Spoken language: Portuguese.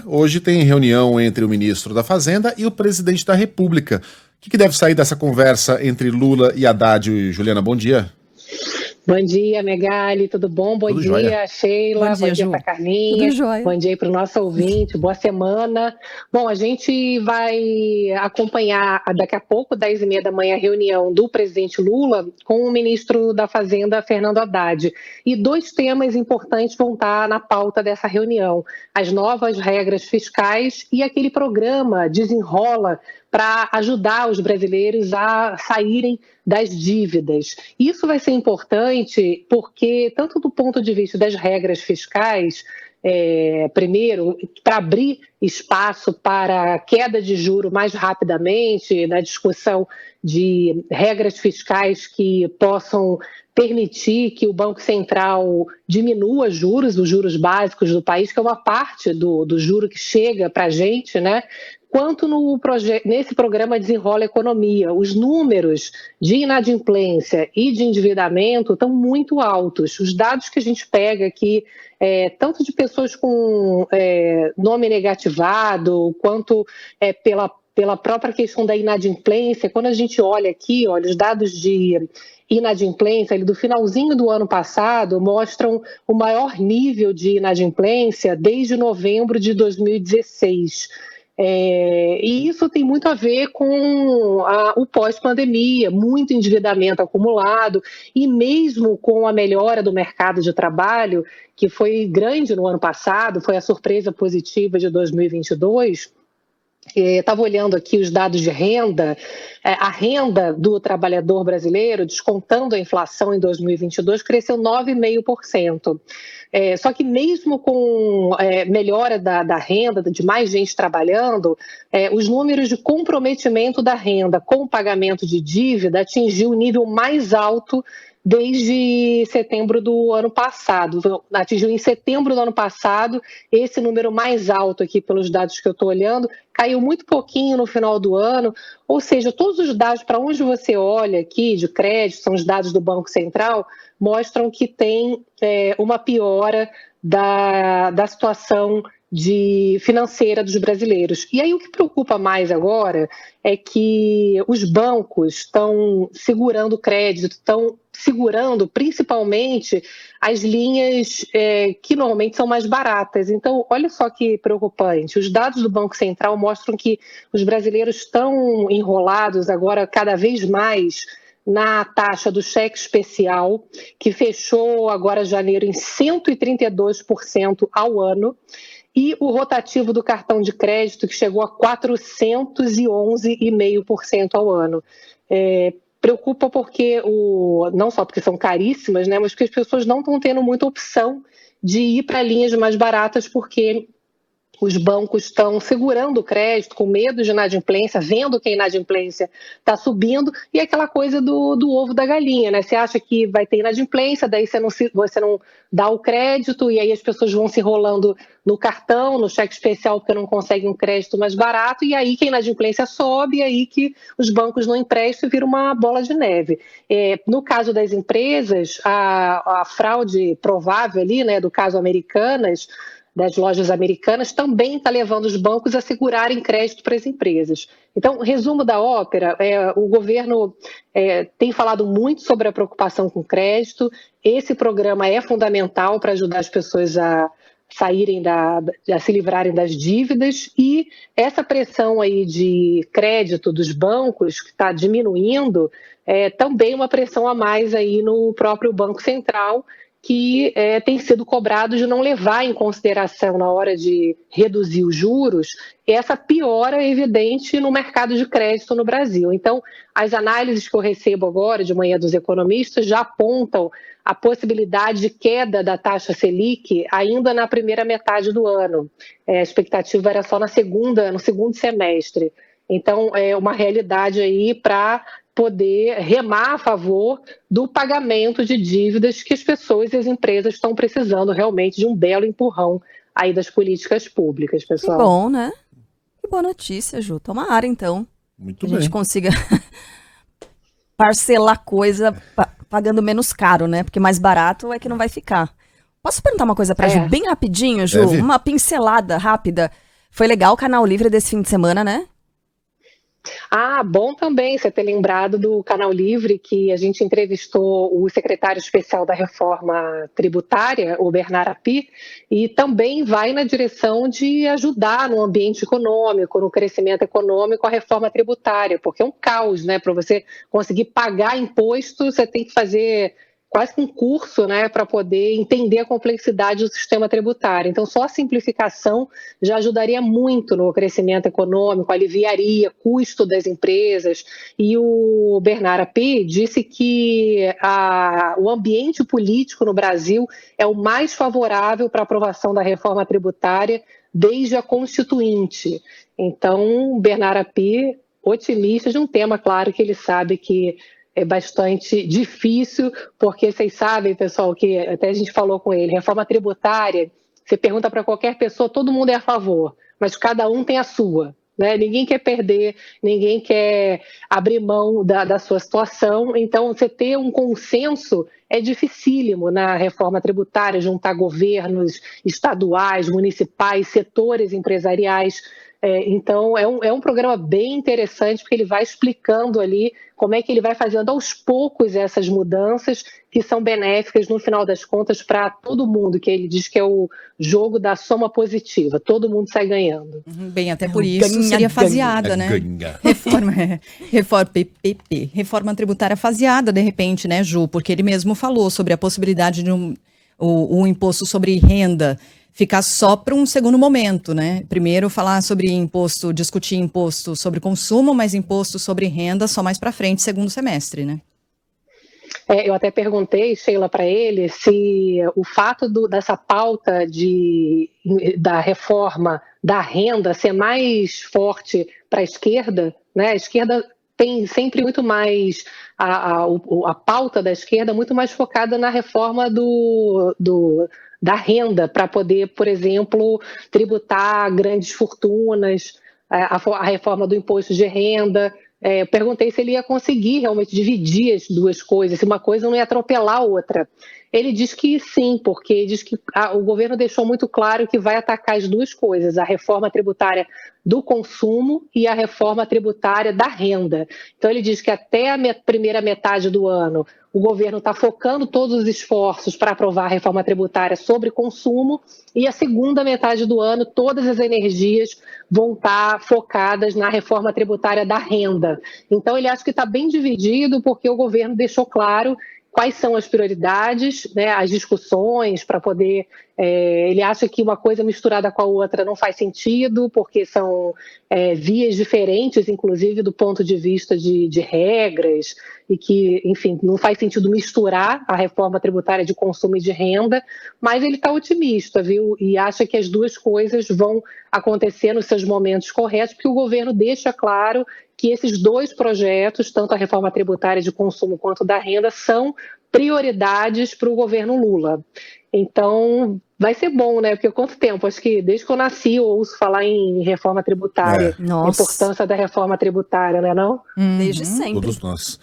Hoje tem reunião entre o ministro da Fazenda e o presidente da República. O que deve sair dessa conversa entre Lula e Haddad? Juliana, bom dia. Bom dia, Megali, tudo bom? Bom Tudo jóia. dia, Sheila, bom dia para Carlinha, Tudo jóia. bom dia para o nosso ouvinte, boa semana. Bom, a gente vai acompanhar daqui a pouco, 10h30 da manhã, a reunião do presidente Lula com o ministro da Fazenda, Fernando Haddad. E dois temas importantes vão estar na pauta dessa reunião: as novas regras fiscais e aquele programa Desenrola para ajudar os brasileiros a saírem das dívidas. Isso vai ser importante porque, tanto do ponto de vista das regras fiscais, primeiro, para abrir espaço para queda de juro mais rapidamente, na discussão de regras fiscais que possam permitir que o Banco Central diminua os juros básicos do país, que é uma parte do juro que chega para a gente, né? Quanto nesse programa Desenrola Economia. Os números de inadimplência e de endividamento estão muito altos. Os dados que a gente pega aqui, tanto de pessoas com nome negativado, quanto pela própria questão da inadimplência, quando a gente olha aqui, os dados de inadimplência do finalzinho do ano passado mostram o maior nível de inadimplência desde novembro de 2016. E isso tem muito a ver com o pós-pandemia, muito endividamento acumulado, e mesmo com a melhora do mercado de trabalho, que foi grande no ano passado, foi a surpresa positiva de 2022, estava olhando aqui os dados de renda, a renda do trabalhador brasileiro, descontando a inflação em 2022, cresceu 9,5%. Só que mesmo com melhora da renda, de mais gente trabalhando, os números de comprometimento da renda com o pagamento de dívida atingiu o nível mais alto desde setembro do ano passado. Atingiu em setembro do ano passado esse número mais alto aqui, pelos dados que eu estou olhando, caiu muito pouquinho no final do ano, ou seja, todos os dados para onde você olha aqui de crédito, são os dados do Banco Central, mostram que tem uma piora da situação financeira dos brasileiros. E aí o que preocupa mais agora é que os bancos estão segurando crédito, estão segurando principalmente as linhas que normalmente são mais baratas. Então, olha só que preocupante. Os dados do Banco Central mostram que os brasileiros estão enrolados agora cada vez mais na taxa do cheque especial, que fechou agora janeiro em 132% ao ano, e o rotativo do cartão de crédito, que chegou a 411,5% ao ano. Preocupa porque, não só porque são caríssimas, né, mas porque as pessoas não estão tendo muita opção de ir para linhas mais baratas, porque os bancos estão segurando o crédito com medo de inadimplência, vendo que a inadimplência está subindo, e aquela coisa do ovo da galinha, né? Você acha que vai ter inadimplência, daí você não dá o crédito, e aí as pessoas vão se enrolando no cartão, no cheque especial, porque não conseguem um crédito mais barato, e aí que a inadimplência sobe, e aí que os bancos não emprestam e vira uma bola de neve. No caso das empresas, a fraude provável ali, né, do caso Americanas, das lojas americanas, também está levando os bancos a segurarem crédito para as empresas. Então, resumo da ópera, o governo tem falado muito sobre a preocupação com crédito. Esse programa é fundamental para ajudar as pessoas a saírem a se livrarem das dívidas, e essa pressão aí de crédito dos bancos, que está diminuindo, também uma pressão a mais aí no próprio Banco Central, que tem sido cobrado de não levar em consideração, na hora de reduzir os juros, essa piora evidente no mercado de crédito no Brasil. Então, as análises que eu recebo agora de manhã dos economistas já apontam a possibilidade de queda da taxa Selic ainda na primeira metade do ano. A expectativa era só no segundo semestre. Então, é uma realidade aí para poder remar a favor do pagamento de dívidas que as pessoas e as empresas estão precisando realmente de um belo empurrão aí das políticas públicas, pessoal. Que bom, né? Que boa notícia, Ju. Tomara, então. Muito que bem. a gente consiga parcelar coisa pagando menos caro, né? Porque mais barato é que não vai ficar. Posso perguntar uma coisa pra Ju, bem rapidinho, Ju? Deve. Uma pincelada rápida. Foi legal o Canal Livre desse fim de semana, né? Ah, bom também você ter lembrado do Canal Livre, que a gente entrevistou o secretário especial da reforma tributária, o Bernard Api, e também vai na direção de ajudar no ambiente econômico, no crescimento econômico, a reforma tributária, porque é um caos, né? Para você conseguir pagar imposto, você tem que fazer quase que um curso, né, para poder entender a complexidade do sistema tributário. Então, só a simplificação já ajudaria muito no crescimento econômico, aliviaria o custo das empresas. E o Bernard Api disse que o ambiente político no Brasil é o mais favorável para a aprovação da reforma tributária desde a Constituinte. Então, Bernard Api, otimista de um tema, claro, que ele sabe que é bastante difícil, porque vocês sabem, pessoal, que até a gente falou com ele, reforma tributária, você pergunta para qualquer pessoa, todo mundo é a favor, mas cada um tem a sua, né? Ninguém quer perder, ninguém quer abrir mão da sua situação, então você ter um consenso é dificílimo na reforma tributária, juntar governos estaduais, municipais, setores empresariais. Então, é um programa bem interessante, porque ele vai explicando ali como é que ele vai fazendo aos poucos essas mudanças que são benéficas, no final das contas, para todo mundo, que ele diz que é o jogo da soma positiva, todo mundo sai ganhando. Bem, até por isso seria faseada, né? Reforma PPP, reforma tributária faseada, de repente, né, Ju? Porque ele mesmo falou sobre a possibilidade de o imposto sobre renda ficar só para um segundo momento, né? Primeiro falar sobre imposto, discutir imposto sobre consumo, mas imposto sobre renda só mais para frente, segundo semestre, né? Eu até perguntei, Sheila, para ele se o fato dessa pauta da reforma da renda ser mais forte para a esquerda, né? A esquerda tem sempre muito mais, a pauta da esquerda muito mais focada na reforma da renda, para poder, por exemplo, tributar grandes fortunas, a reforma do imposto de renda. Eu perguntei se ele ia conseguir realmente dividir as duas coisas, se uma coisa não ia atropelar a outra. Ele diz que sim, porque diz que o governo deixou muito claro que vai atacar as duas coisas, a reforma tributária do consumo e a reforma tributária da renda. Então ele diz que até a primeira metade do ano o governo está focando todos os esforços para aprovar a reforma tributária sobre consumo e a segunda metade do ano todas as energias vão estar focadas na reforma tributária da renda. Então ele acha que está bem dividido porque o governo deixou claro quais são as prioridades, né, as discussões para poder... ele acha que uma coisa misturada com a outra não faz sentido, porque são vias diferentes, inclusive do ponto de vista de regras, e que, enfim, não faz sentido misturar a reforma tributária de consumo e de renda, mas ele está otimista, viu? E acha que as duas coisas vão acontecer nos seus momentos corretos, porque o governo deixa claro que esses dois projetos, tanto a reforma tributária de consumo quanto da renda, são prioridades para o governo Lula. Então, vai ser bom, né? Porque quanto tempo? Acho que desde que eu nasci eu ouço falar em reforma tributária. A importância da reforma tributária, né, não? Desde sempre. Todos nós.